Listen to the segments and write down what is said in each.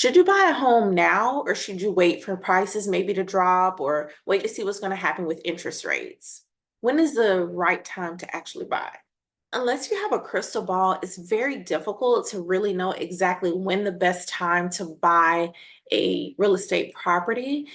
Should you buy a home now or should you wait for prices maybe to drop or wait to see what's going to happen with interest rates? When is the right time to actually buy? Unless you have a crystal ball, it's very difficult to really know exactly when the best time to buy a real estate property.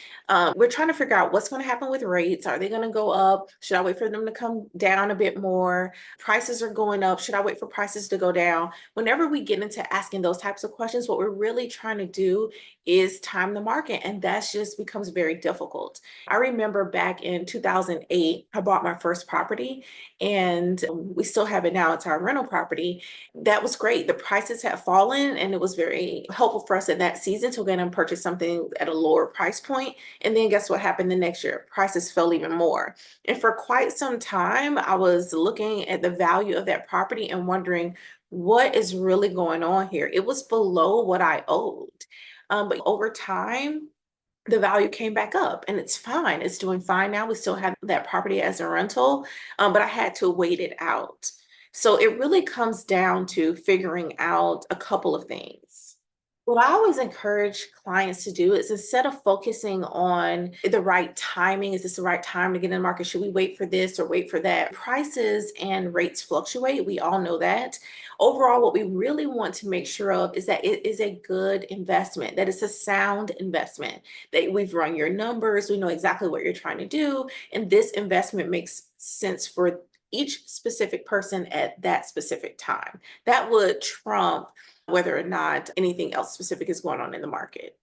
We're trying to figure out what's going to happen with rates. Are they going to go up? Should I wait for them to come down a bit more? Prices are going up. Should I wait for prices to go down? Whenever we get into asking those types of questions, what we're really trying to do is time the market, and that just becomes very difficult. I remember back in 2008, I bought my first property and we still have it now. It's our rental property. That was great. The prices had fallen, and it was very helpful for us in that season to go in and purchase something at a lower price point. And then guess what happened the next year? Prices fell even more. And for quite some time, I was looking at the value of that property and wondering what is really going on here. It was below what I owed. But over time, the value came back up and it's fine. It's doing fine now. We still have that property as a rental, but I had to wait it out. So it really comes down to figuring out a couple of things. What I always encourage clients to do is instead of focusing on the right timing, is this the right time to get in the market? Should we wait for this or wait for that? Prices and rates fluctuate. We all know that. Overall, what we really want to make sure of is that it is a good investment, that it's a sound investment, that we've run your numbers, we know exactly what you're trying to do, and this investment makes sense for each specific person at that specific time. That would trump whether or not anything else specific is going on in the market.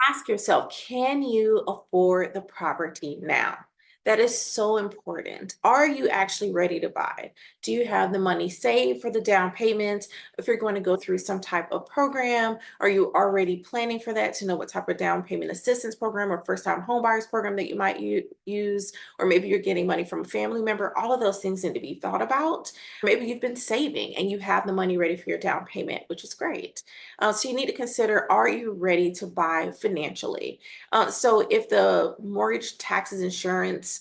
Ask yourself, can you afford the property now? That is so important. Are you actually ready to buy? Do you have the money saved for the down payment? If you're going to go through some type of program, are you already planning for that to know what type of down payment assistance program or first time home buyers program that you might use? Or maybe you're getting money from a family member. All of those things need to be thought about. Maybe you've been saving and you have the money ready for your down payment, which is great. So you need to consider, are you ready to buy financially? So if the mortgage, taxes, insurance,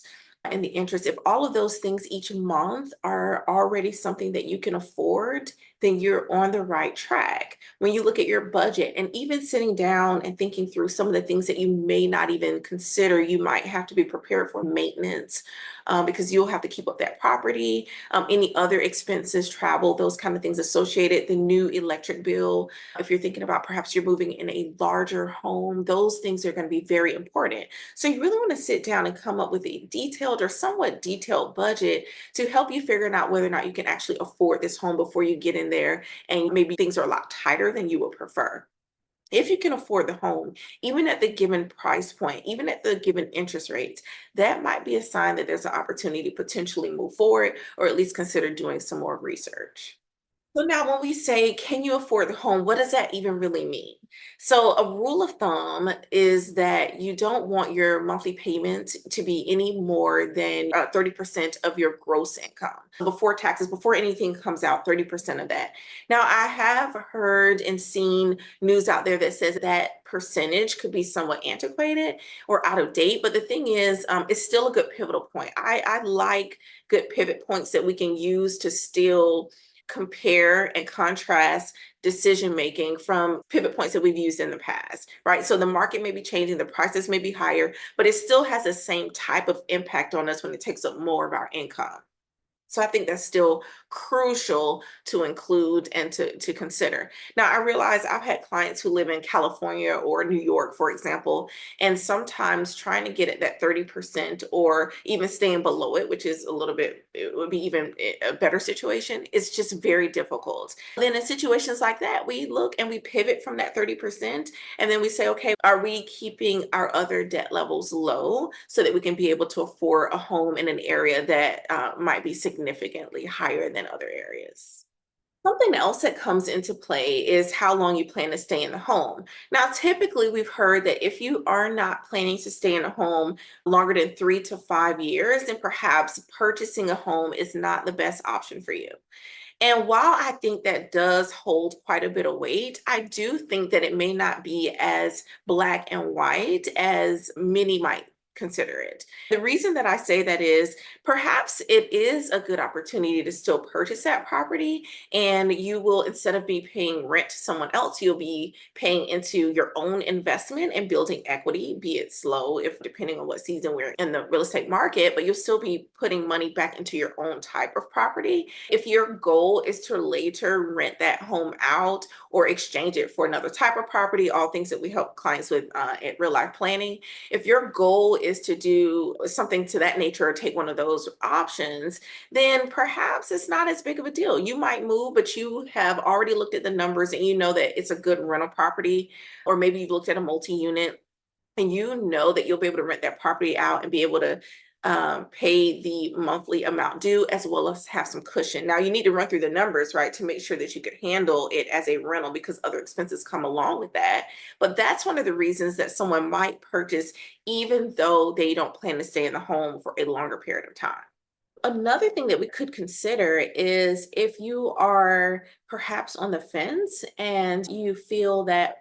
and the interest, if all of those things each month are already something that you can afford, then you're on the right track. When you look at your budget and even sitting down and thinking through some of the things that you may not even consider, you might have to be prepared for maintenance because you'll have to keep up that property, any other expenses, travel, those kind of things associated, the new electric bill. If you're thinking about perhaps you're moving in a larger home, those things are going to be very important. So you really want to sit down and come up with a detailed or somewhat detailed budget to help you figure out whether or not you can actually afford this home before you get in there and maybe things are a lot tighter than you would prefer. If you can afford the home, even at the given price point, even at the given interest rates, that might be a sign that there's an opportunity to potentially move forward or at least consider doing some more research. So now when we say, can you afford the home? What does that even really mean? So a rule of thumb is that you don't want your monthly payment to be any more than 30% of your gross income before taxes, before anything comes out, 30% of that. Now, I have heard and seen news out there that says that percentage could be somewhat antiquated or out of date. But the thing is, it's still a good pivotal point. I like good pivot points that we can use to still compare and contrast decision making from pivot points that we've used in the past, right? So the market may be changing, the prices may be higher, but it still has the same type of impact on us when it takes up more of our income. So I think that's still crucial to include and to consider. Now, I realize I've had clients who live in California or New York, for example, and sometimes trying to get at that 30% or even staying below it, which is a little bit, it would be even a better situation, it's just very difficult. Then in situations like that, we look and we pivot from that 30% and then we say, okay, are we keeping our other debt levels low so that we can be able to afford a home in an area that might be significantly higher than other areas? Something else that comes into play is how long you plan to stay in the home. Now, typically, we've heard that if you are not planning to stay in a home longer than 3 to 5 years, then perhaps purchasing a home is not the best option for you. And while I think that does hold quite a bit of weight, I do think that it may not be as black and white as many might consider it. The reason that I say that is perhaps it is a good opportunity to still purchase that property, and you will, instead of be paying rent to someone else, you'll be paying into your own investment and building equity, be it slow, if depending on what season we're in the real estate market, but you'll still be putting money back into your own type of property. If your goal is to later rent that home out or exchange it for another type of property, all things that we help clients with at real life planning, if your goal is to do something to that nature or take one of those options, then perhaps it's not as big of a deal. You might move, but you have already looked at the numbers and you know that it's a good rental property, or maybe you've looked at a multi-unit and you know that you'll be able to rent that property out and be able to pay the monthly amount due, as well as have some cushion. Now, you need to run through the numbers, right, to make sure that you could handle it as a rental, because other expenses come along with that. But that's one of the reasons that someone might purchase, even though they don't plan to stay in the home for a longer period of time. Another thing that we could consider is if you are perhaps on the fence and you feel that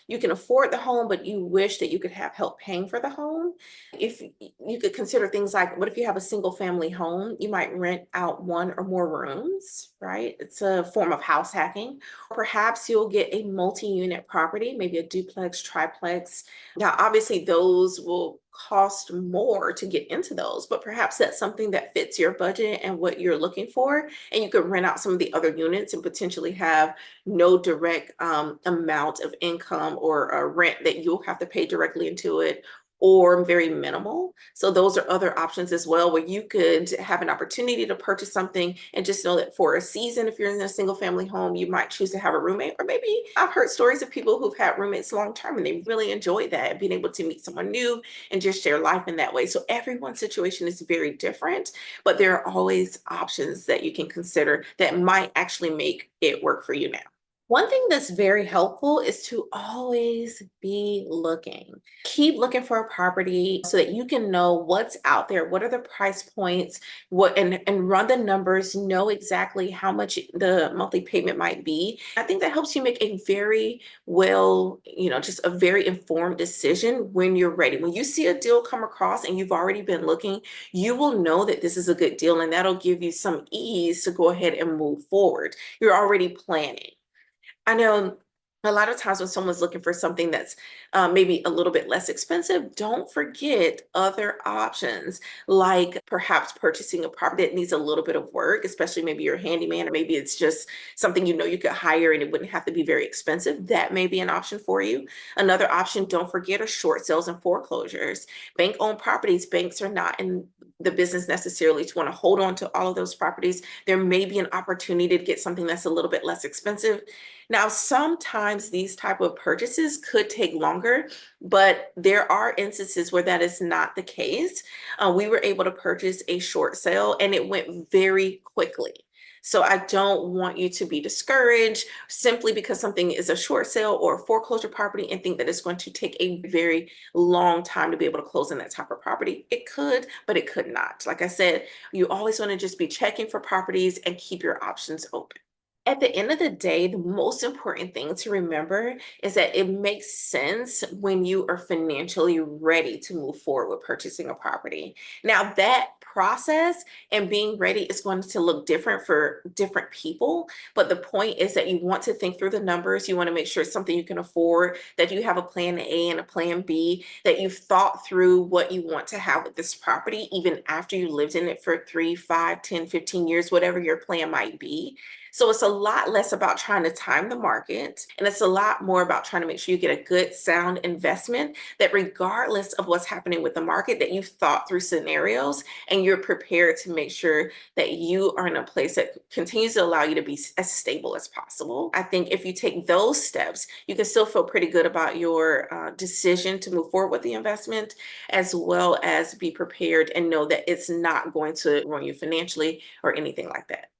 you can afford the home, but you wish that you could have help paying for the home. If you could consider things like, what if you have a single family home? You might rent out one or more rooms, right? It's a form of house hacking. Perhaps you'll get a multi-unit property, maybe a duplex, triplex. Now, obviously, those will cost more to get into those, but perhaps that's something that fits your budget and what you're looking for. And you could rent out some of the other units and potentially have no direct amount of income or rent that you'll have to pay directly into it, or very minimal. So those are other options as well, where you could have an opportunity to purchase something and just know that for a season, if you're in a single family home, you might choose to have a roommate. Or maybe I've heard stories of people who've had roommates long term and they really enjoy that, being able to meet someone new and just share life in that way. So everyone's situation is very different, but there are always options that you can consider that might actually make it work for you now. One thing that's very helpful is to always be looking. Keep looking for a property so that you can know what's out there, what are the price points, what and run the numbers, know exactly how much the monthly payment might be. I think that helps you make a very well, just a very informed decision when you're ready. When you see a deal come across and you've already been looking, you will know that this is a good deal, and that'll give you some ease to go ahead and move forward. You're already planning. I know a lot of times when someone's looking for something that's maybe a little bit less expensive, don't forget other options, like perhaps purchasing a property that needs a little bit of work, especially maybe you're a handyman, or maybe it's just something you could hire and it wouldn't have to be very expensive. That may be an option for you. Another option, don't forget, are short sales and foreclosures. Bank-owned properties, banks are not in the business necessarily to want to hold on to all of those properties. There may be an opportunity to get something that's a little bit less expensive. Now, sometimes these type of purchases could take longer, but there are instances where that is not the case. We were able to purchase a short sale and it went very quickly. So I don't want you to be discouraged simply because something is a short sale or a foreclosure property and think that it's going to take a very long time to be able to close on that type of property. It could, but it could not. Like I said, you always want to just be checking for properties and keep your options open. At the end of the day, the most important thing to remember is that it makes sense when you are financially ready to move forward with purchasing a property. Now, that process and being ready is going to look different for different people. But the point is that you want to think through the numbers. You want to make sure it's something you can afford, that you have a plan A and a plan B, that you've thought through what you want to have with this property, even after you lived in it for 3, 5, 10, 15 years, whatever your plan might be. So it's a lot less about trying to time the market, and it's a lot more about trying to make sure you get a good, sound investment that regardless of what's happening with the market, that you've thought through scenarios and you're prepared to make sure that you are in a place that continues to allow you to be as stable as possible. I think if you take those steps, you can still feel pretty good about your decision to move forward with the investment, as well as be prepared and know that it's not going to ruin you financially or anything like that.